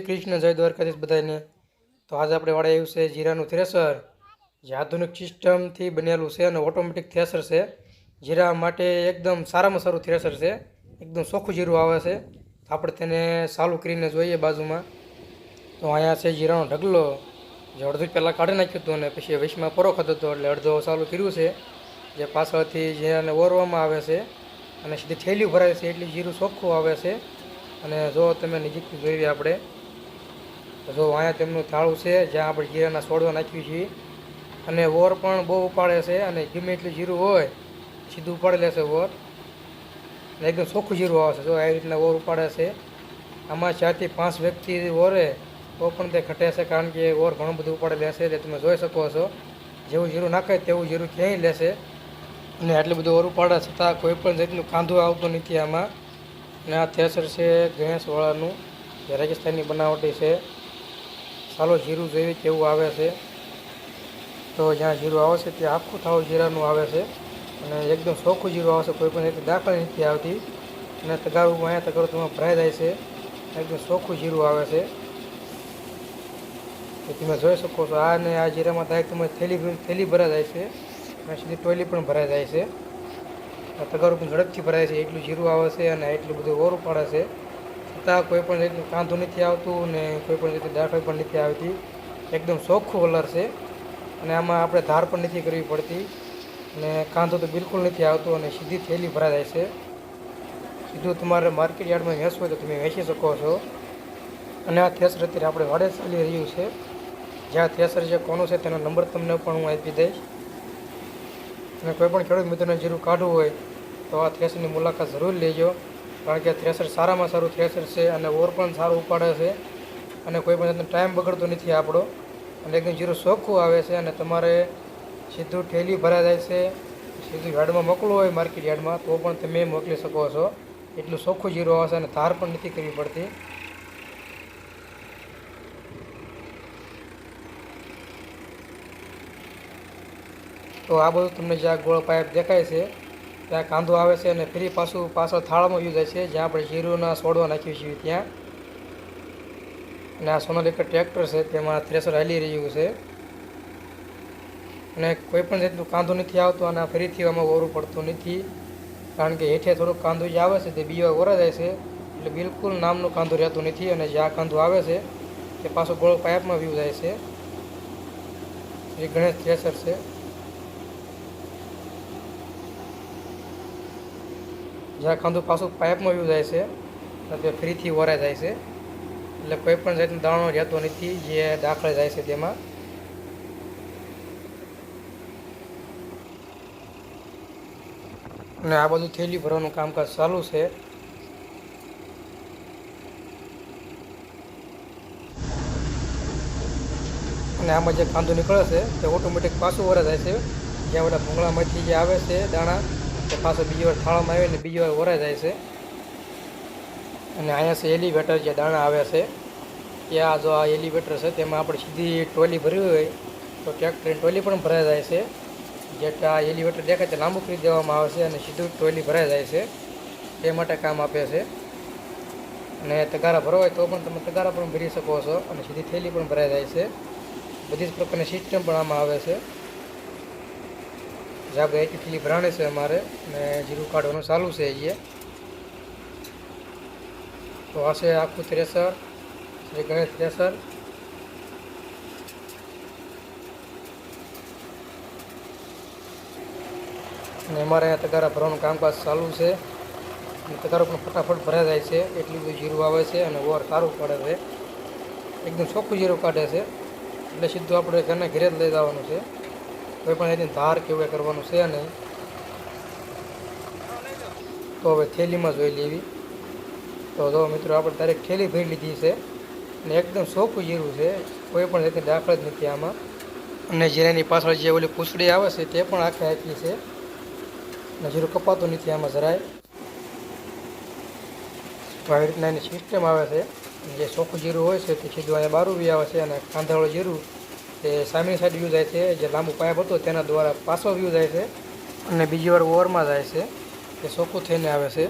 કૃષ્ણ, જય દ્વારકાધીશ બધાને। તો આજે આપણે વાળા આવ્યું છે જીરાનું થ્રેસર, જે આધુનિક સિસ્ટમથી બનેલું છે અને ઓટોમેટિક થ્રેસર છે। જીરા માટે એકદમ સારામાં સારું થ્રેસર છે, એકદમ ચોખ્ખું જીરું આવે છે। આપણે તેને ચાલુ કરીને જોઈએ બાજુમાં। તો અહીંયા છે જીરાનો ઢગલો, જે અડધું પહેલાં કાઢી નાખ્યું હતું અને પછી વૈશમાં પરો ખાતો હતો એટલે અડધો ચાલુ કર્યું છે, જે પાછળથી જીરાને ઓરવામાં આવે છે અને સીધી થેલીઓ ભરાય છે એટલી જીરું ચોખ્ખું આવે છે। અને જો તમે નજીકથી જોઈએ આપણે, જો અહીંયા તેમનું થાળું છે જ્યાં આપણે જીરાના છોડવા નાખીએ છીએ અને ઓર પણ બહુ ઉપાડે છે અને ગમે એટલું જીરું હોય સીધું ઉપાડી લેશે ઓર, અને એકદમ ચોખ્ખું જીરું આવે છે। જો આવી રીતના ઓર ઉપાડે છે। આમાં 4 થી 5 વ્યક્તિ ઓરે તો પણ તે ઘટે છે, કારણ કે ઓર ઘણું બધું ઉપાડી લેશે, તે તમે જોઈ શકો છો। જેવું જીરું નાખે તેવું જીરું ક્યાંય લેશે, અને આટલું બધું ઓર ઉપાડે છતાં કોઈ પણ જાતનું કાંધું આવતું નથી આમાં। અને આ થ્રેસર છે ગેસવાળાનું, જે રાજસ્થાનની બનાવટી છે। ચાલો જીરું જોઈએ કેવું આવે છે। તો જ્યાં જીરું આવે છે ત્યાં આખું થાળું જીરાનું આવે છે અને એકદમ ચોખ્ખું જીરું આવે છે, કોઈ પણ રીતે દાખલ નથી આવતી। અને તગારું અહીંયા તગારું તમારે ભરાઈ જાય છે, એકદમ ચોખ્ખું જીરું આવે છે, એ તમે જોઈ શકો છો। આ અને આ જીરામાં ડાયરેક્ટ તમારી થેલી ભરાઈ જાય છે અને સીધી ટોયલી પણ ભરાઈ જાય છે। આ તગારું પણ ઝડપથી ભરાય છે, એટલું જીરું આવે છે અને એટલું બધું ઓરું પડે છે, છતાં કોઈ પણ રીતનું કાંધું નથી આવતું ને કોઈ પણ રીતે દાખલ પણ નથી આવતી, એકદમ ચોખ્ખું કલર છે। અને આમાં આપણે ધાર પણ નથી કરવી પડતી અને કાંધો તો બિલકુલ નથી આવતો અને સીધી થેલી ભરાઈ જાય છે। સીધું તમારે માર્કેટ યાર્ડમાં વેચવું હોય તો તમે વેચી શકો છો। અને આ થ્રેસર અત્યારે આપણે વાડે ચાલી રહ્યું છે। જ્યાં થ્રેસર જે કોનું છે તેનો નંબર તમને પણ હું આપી દઈશ। અને કોઈ પણ ખેડૂત મિત્રોને જીરું કાઢવું હોય તો આ થ્રેસરની મુલાકાત જરૂર લેજો, કારણ કે થ્રેસર સારામાં સારું થ્રેસર છે અને ઓર પણ સારું ઉપાડે છે અને કોઈ પણ ટાઈમ બગડતો નથી આપણો, અને એકદમ જીરું ચોખ્ખું આવે છે। અને તમારે સીધું ઠેલી ભરાઈ જાય છે, સીધું યાર્ડમાં મોકલવું હોય માર્કેટ યાર્ડમાં તો પણ તમે મોકલી શકો છો, એટલું ચોખ્ખું જીરું આવે છે અને ધાર પણ નથી કરવી પડતી। તો આ બધું તમને જ્યાં ગોળ પાઇપ દેખાય છે ત્યાં કાંધો આવે છે અને ફરી પાછળ થાળામાં યુઝ છે જ્યાં આપણે જીરુંના છોડવા નાખીએ છીએ ત્યાં। અને આ સોનાલિકા ટ્રેક્ટર છે, તેમાં થ્રેસર હાલી રહ્યું છે અને કોઈ પણ જાતનું કાંધું નથી આવતું અને ફરીથી આમાં ઓરું પડતું નથી, કારણ કે હેઠે થોડુંક કાંધું જે આવે છે તે બીવા ઓરા જાય છે, એટલે બિલકુલ નામનું કાંધું રહેતું નથી। અને જ્યાં કાંધું આવે છે તે પાછું ગોળ પાઇપમાં વ્યૂ જાય છે। એ ગણેશ થ્રેસર છે, જ્યાં કાંધું પાછું પાઇપમાં વ્યૂ જાય છે અને તે ફરીથી ઓરાઈ જાય છે, એટલે કોઈ પણ જાતનો દાણો રહેતો નથી જે દાખલ જાય છે તેમાં। અને આ બધું થેલી ભરવાનું કામકાજ ચાલુ છે। અને આમાં જે કાંદો નીકળે છે તે ઓટોમેટિક પાછું ઓરાઈ જાય છે, જ્યાં બધા ભૂંગળામાંથી જે આવે છે દાણા તે પાછો બીજી વાર થાળામાં આવે ને બીજી વાર ઓરાઈ જાય છે। અને અહીંયા છે એલિવેટર, જે દાણા આવે છે એ આ જો આ એલિવેટર છે, તેમાં આપણે સીધી ટોલી ભરવી હોય તો ટ્રેક્ટરની ટોલી પણ ભરાઈ જાય છે। જે આ એલિવેટર દેખાય તે લાંબુ કરી દેવામાં આવે છે અને સીધું ટોયલી ભરાઈ જાય છે, તે માટે કામ આપે છે। અને તગારા ભરવા હોય તો પણ તમે તગારા પણ ભરી શકો છો અને સીધી થેલી પણ ભરાઈ જાય છે। બધી જ પ્રકારની સિસ્ટમ પણ આમાં આવે છે। જે આપણે એક થેલી ભરાણી છે અમારે, અને જીરું કાઢવાનું ચાલુ છે એ। તો આ છે આખું થ્રેસર, શ્રી ગણેશ થ્રેસર। અને અમારે અહીંયા તગારા ભરવાનું કામકાજ ચાલુ છે અને તગારો પણ ફટાફટ ભરાઈ જાય છે, એટલું બધું જીરું આવે છે અને ઓર સારું પડે છે, એકદમ ચોખ્ખું જીરું કાઢે છે, એટલે સીધું આપણે ઘરના ઘરે જ લઈ જવાનું છે, કોઈ પણ એની ધાર કે એવું કરવાનું છે નહીં। તો હવે થેલીમાં જોઈ લેવી। તો જો મિત્રો આપણે ડાયરેક્ટ થેલી ભરી લીધી છે અને એકદમ ચોખ્ખું જીરું છે, કોઈ પણ રીતે દાખલ જ નથી આમાં। અને જીરાની પાછળ જે ઓલી પૂંછડી આવે છે તે પણ આખે આખી છે અને જીરું કપાતું નથી આમાં જરાય। તો આવી રીતના એની સિસ્ટમ આવે છે, જે ચોખ્ખું જીરું હોય છે તે સીધું અહીંયા બારું બી આવે છે અને કાંધાવાળું જીરું તે સામેની સાઈડ વ્યૂ જાય છે, જે લાંબુ પાઇપ હતો તેના દ્વારા પાછો વ્યૂ જાય છે અને બીજી વાર ઓવરમાં જાય છે, તે ચોખ્ખું થઈને આવે છે।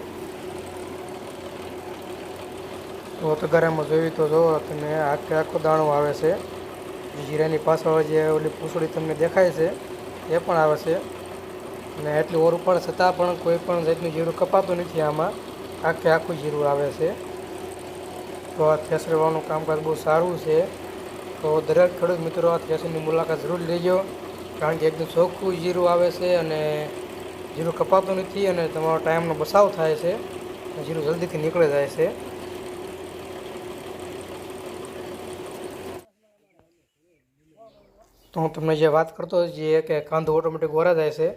તો તગારામાં જોયું તો જો તમે આખે આખો દાણો આવે છે. જીરાની પાછળ જે ઓલી પૂંછડી તમને દેખાય છે એ પણ આવે છે. અને એટલી ઓરું પણ છતાં પણ કોઈ પણ જાતનું જીરું કપાતું નથી. આમાં આખે આખું જીરું આવે છે. તો આ થ્રેસરવાળાનું કામકાજ બહુ સારું છે. તો દરેક ખેડૂત મિત્રો આ થ્રેસરની મુલાકાત જરૂર લેજો, કારણ કે એકદમ ચોખ્ખું જીરું આવે છે અને જીરું કપાતું નથી અને તમારો ટાઈમનો બચાવ થાય છે. જીરું જલ્દીથી નીકળી જાય છે. તો હું તમને જે વાત કરતો જે કે કાંદો ઓટોમેટિક વરા જાય છે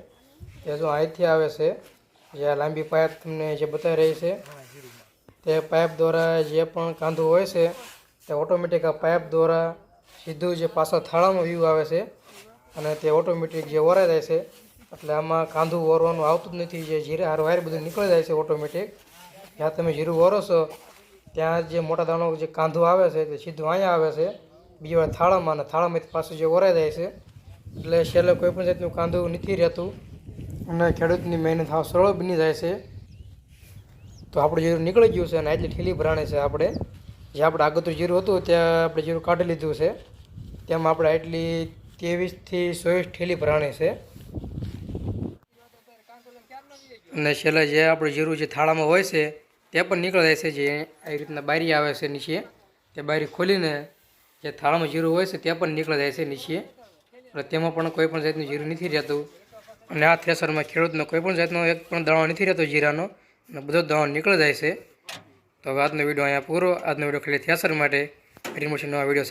એ જો અહીંથી આવે છે. જે આ લાંબી પાઇપ તમને જે બતાવી રહી છે તે પાઇપ દ્વારા જે પણ કાંદો હોય છે તે ઓટોમેટિક આ પાઇપ દ્વારા સીધું જે પાછળ થાળામાં વ્યૂ આવે છે અને તે ઓટોમેટિક જે વરાઈ જાય છે. એટલે આમાં કાંદું વરવાનું આવતું જ નથી. જે જીરા હાર વાયર બધું નીકળી જાય છે ઓટોમેટિક. જ્યાં તમે જીરું વરો છો ત્યાં જે મોટા દાણો જે કાંદું આવે છે તે સીધું અહીંયા આવે છે બીજી વાર થાળામાં, અને થાળામાંથી પાછું જે વરાઈ જાય છે. એટલે છેલ્લે કોઈ પણ જાતનું કાંદું નથી રહેતું અને ખેડૂતની મહેનત હાવ સરળ બની જાય છે. તો આપણું જીરું નીકળી ગયું છે અને આટલી ઠેલી ભરાણી છે. આપણે જે આપણે આગળનું જીરું હતું ત્યાં આપણે જીરું કાઢી લીધું છે. તેમાં આપણે આટલી 23થી 24 ઠેલી ભરાણી છે. અને છેલ્લે જે આપણું જીરું જે થાળામાં હોય છે તે પણ નીકળી જાય છે. જે આવી રીતના બારી આવે છે નીચે, તે બારી ખોલીને જે થાળામાં જીરું હોય છે તે પણ નીકળી જાય છે નીચે. એટલે તેમાં પણ કોઈ પણ જાતનું જીરું નથી રહેતું. અને આ થ્રેસરમાં ખેડૂતનો કોઈ પણ જાતનો એક પણ દાણો નથી રહેતો જીરાનો, અને બધો દાણો નીકળી જાય છે. તો હવે આજનો વિડીયો અહીંયા પૂરો. આજનો વિડીયો ખાલી થ્રેસર માટે. ફરી મળીશું નવા વિડીયો.